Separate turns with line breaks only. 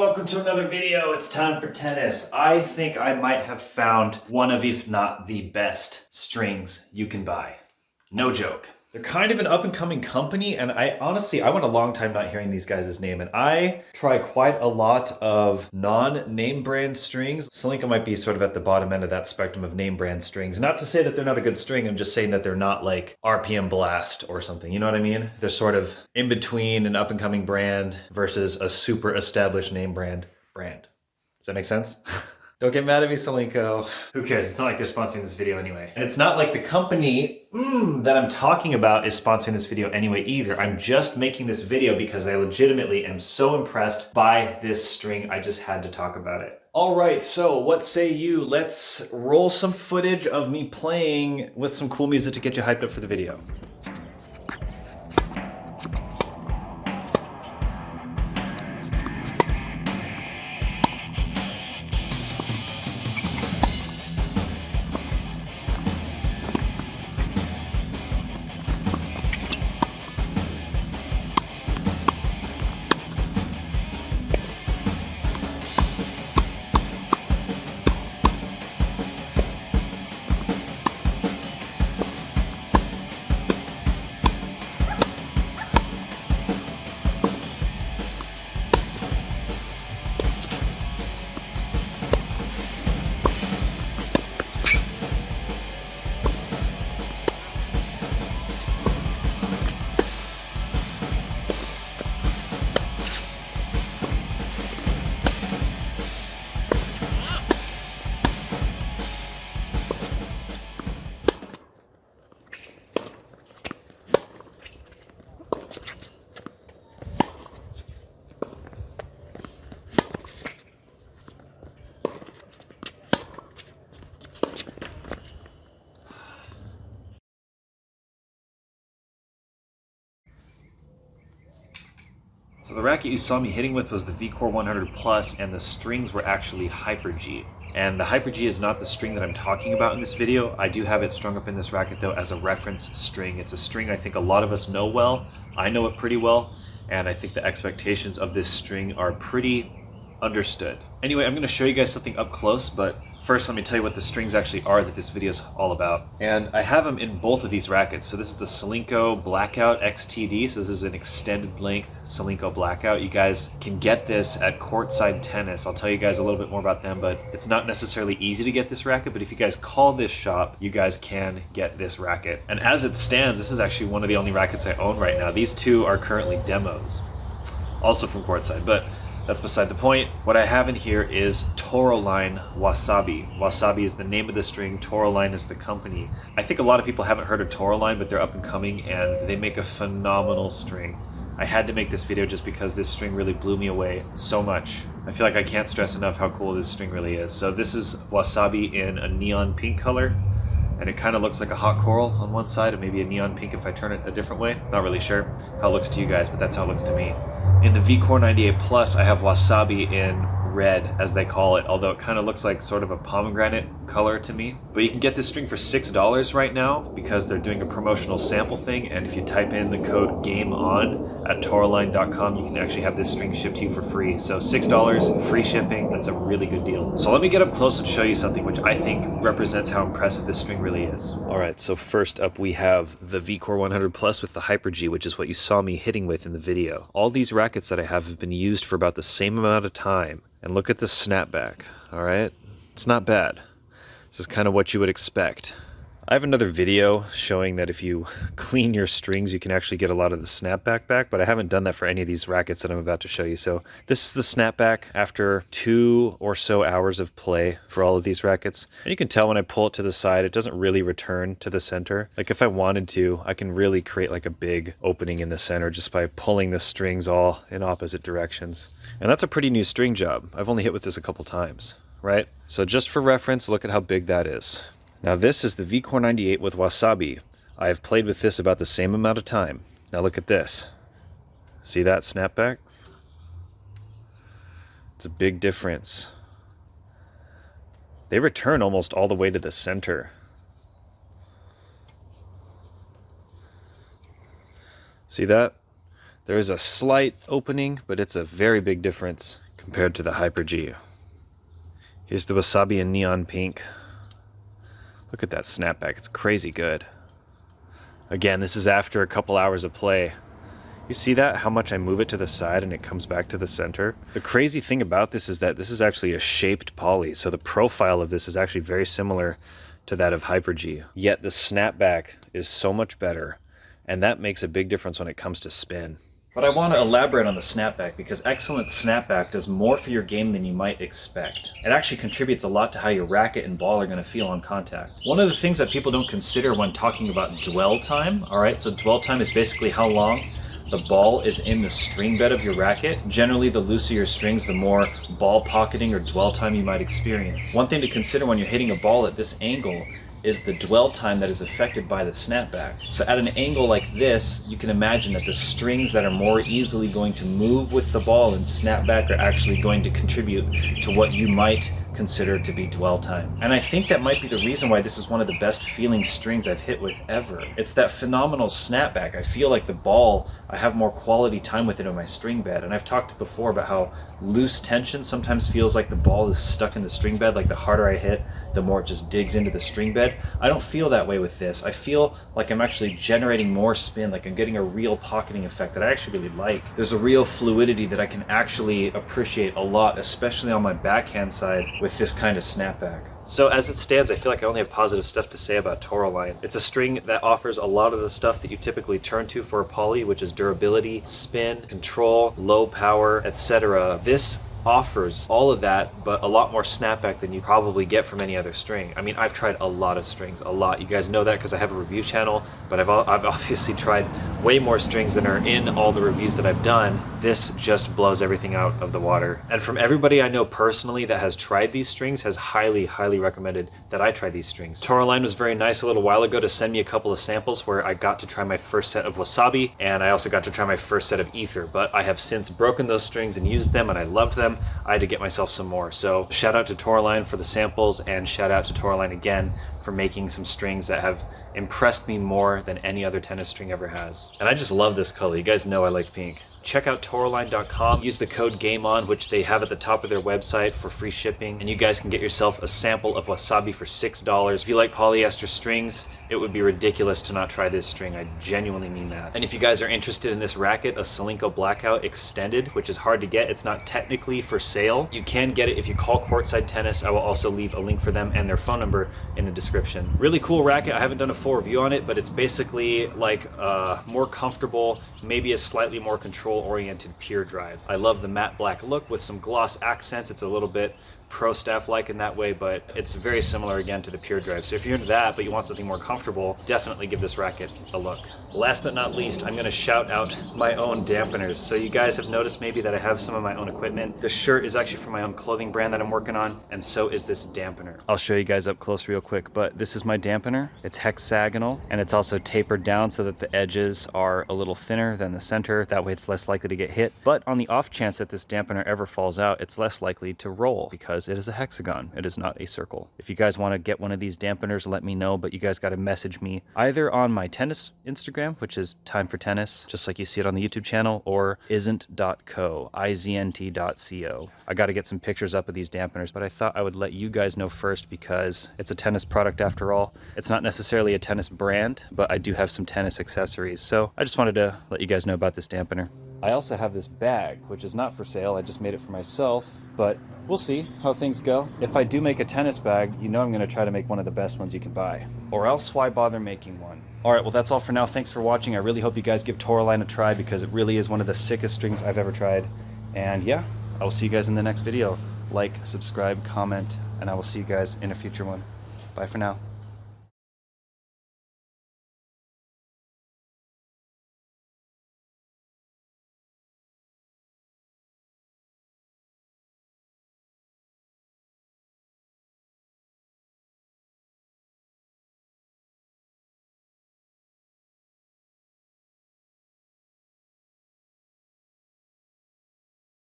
welcome to another video. It's time for tennis. I think I might have found one of, if not the best strings you can buy. No joke. They're kind of an up-and-coming company, and I went a long time not hearing these guys' name, and I try quite a lot of non-name brand strings. Solinco might be sort of at the bottom end of that spectrum of name brand strings. Not to say that they're not a good string, I'm just saying that they're not like RPM Blast or something, you know what I mean? They're sort of in between an up-and-coming brand versus a super established name brand. Does that make sense? Don't get mad at me, Solinco. Who cares? It's not like they're sponsoring this video anyway. And it's not like the company that I'm talking about is sponsoring this video anyway either. I'm just making this video because I legitimately am so impressed by this string, I just had to talk about it. All right, so what say you? Let's roll some footage of me playing with some cool music to get you hyped up for the video. So the racket you saw me hitting with was the VCore 100 Plus, and the strings were actually Hyper G. And the Hyper G is not the string that I'm talking about in this video. I do have it strung up in this racket though as a reference string. It's a string I think a lot of us know well. I know it pretty well, and I think the expectations of this string are pretty understood. Anyway, I'm going to show you guys something up close, but first let me tell you what the strings actually are that this video is all about. And I have them in both of these rackets. So this is the Solinco Blackout XTD. So this is an extended length Solinco Blackout. You guys can get this at Courtside Tennis. I'll tell you guys a little bit more about them, but it's not necessarily easy to get this racket. But if you guys call this shop, you guys can get this racket. And as it stands, this is actually one of the only rackets I own right now. These two are currently demos, also from Courtside, but that's beside the point. What I have in here is Toroline Wasabi. Wasabi is the name of the string, Toroline is the company. I think a lot of people haven't heard of Toroline, but they're up and coming and they make a phenomenal string. I had to make this video just because this string really blew me away so much. I feel like I can't stress enough how cool this string really is. So this is Wasabi in a neon pink color, and it kind of looks like a hot coral on one side and maybe a neon pink if I turn it a different way. Not really sure how it looks to you guys, but that's how it looks to me. In the VCore 98 Plus, I have Wasabi in red, as they call it, although it kind of looks like sort of a pomegranate color to me. But you can get this string for $6 right now because they're doing a promotional sample thing, and if you type in the code GAMEON at Toroline.com, you can actually have this string shipped to you for free. So $6, free shipping, that's a really good deal. So let me get up close and show you something which I think represents how impressive this string really is. Alright, so first up we have the VCore 100 Plus with the Hyper G, which is what you saw me hitting with in the video. All these rackets that I have been used for about the same amount of time. And look at the snapback, all right? It's not bad. This is kind of what you would expect. I have another video showing that if you clean your strings, you can actually get a lot of the snapback back, but I haven't done that for any of these rackets that I'm about to show you. So this is the snapback after 2 or so hours of play for all of these rackets. And you can tell when I pull it to the side, it doesn't really return to the center. Like if I wanted to, I can really create like a big opening in the center just by pulling the strings all in opposite directions. And that's a pretty new string job. I've only hit with this a couple times, right? So just for reference, look at how big that is. Now this is the VCore 98 with Wasabi. I have played with this about the same amount of time. Now look at this. See that snapback? It's a big difference. They return almost all the way to the center. See that? There is a slight opening, but it's a very big difference compared to the Hyper G. Here's the Wasabi in neon pink. Look at that snapback, it's crazy good. Again, this is after a couple hours of play. You see that? How much I move it to the side and it comes back to the center? The crazy thing about this is that this is actually a shaped poly, so the profile of this is actually very similar to that of Hyper G. Yet the snapback is so much better, and that makes a big difference when it comes to spin. But I want to elaborate on the snapback because excellent snapback does more for your game than you might expect. It actually contributes a lot to how your racket and ball are going to feel on contact. One of the things that people don't consider when talking about dwell time, alright, so dwell time is basically how long the ball is in the string bed of your racket. Generally, the looser your strings, the more ball pocketing or dwell time you might experience. One thing to consider when you're hitting a ball at this angle is the dwell time that is affected by the snapback. So at an angle like this, you can imagine that the strings that are more easily going to move with the ball and snapback are actually going to contribute to what you might consider to be dwell time. And I think that might be the reason why this is one of the best feeling strings I've hit with ever. It's that phenomenal snapback. I feel like the ball, I have more quality time with it in my string bed. And I've talked before about how loose tension sometimes feels like the ball is stuck in the string bed, like the harder I hit, the more it just digs into the string bed. I don't feel that way with this. I feel like I'm actually generating more spin, like I'm getting a real pocketing effect that I actually really like. There's a real fluidity that I can actually appreciate a lot, especially on my backhand side with this kind of snapback. So as it stands, I feel like I only have positive stuff to say about Toroline. It's a string that offers a lot of the stuff that you typically turn to for a poly, which is durability, spin, control, low power, etc. This offers all of that, but a lot more snapback than you probably get from any other string. I mean, I've tried a lot of strings, a lot. You guys know that because I have a review channel, but I've obviously tried way more strings than are in all the reviews that I've done. This just blows everything out of the water. And from everybody I know personally that has tried these strings has highly, highly recommended that I try these strings. Toroline was very nice a little while ago to send me a couple of samples where I got to try my first set of Wasabi, and I also got to try my first set of Ether, but I have since broken those strings and used them, and I loved them. I had to get myself some more. So shout out to Toroline for the samples, and shout out to Toroline again for making some strings that have impressed me more than any other tennis string ever has. And I just love this color. You guys know I like pink. Check out Toroline.com. Use the code GAMEON, which they have at the top of their website, for free shipping, and you guys can get yourself a sample of Wasabi for $6. If you like polyester strings, it would be ridiculous to not try this string. I genuinely mean that. And if you guys are interested in this racket, a Solinco Blackout Extended, which is hard to get, it's not technically for sale. You can get it if you call Courtside Tennis. I will also leave a link for them and their phone number in the description. Really cool racket. I haven't done a full review on it, but it's basically like a more comfortable, maybe a slightly more control-oriented pure drive. I love the matte black look with some gloss accents. It's a little bit pro staff like in that way, but it's very similar again to the pure drive. So if you're into that but you want something more comfortable, definitely give this racket a look. Last but not least, I'm going to shout out my own dampeners. So you guys have noticed maybe that I have some of my own equipment. The shirt is actually from my own clothing brand that I'm working on, and so is this dampener. I'll show you guys up close real quick, but this is my dampener. It's hexagonal, and it's also tapered down so that the edges are a little thinner than the center. That way it's less likely to get hit. But on the off chance that this dampener ever falls out, it's less likely to roll because it is a hexagon. It is not a circle. If you guys want to get one of these dampeners, let me know, but you guys got to message me either on my tennis Instagram, which is Time for Tennis, just like you see it on the YouTube channel, or isn't.co, iznt.co. I got to get some pictures up of these dampeners, but I thought I would let you guys know first because it's a tennis product after all. It's not necessarily a tennis brand, but I do have some tennis accessories, so I just wanted to let you guys know about this dampener. I also have this bag, which is not for sale. I just made it for myself, but we'll see how things go. If I do make a tennis bag, you know I'm going to try to make one of the best ones you can buy. Or else why bother making one? Alright, well that's all for now. Thanks for watching. I really hope you guys give Toroline a try because it really is one of the sickest strings I've ever tried. And yeah, I will see you guys in the next video. Like, subscribe, comment, and I will see you guys in a future one. Bye for now.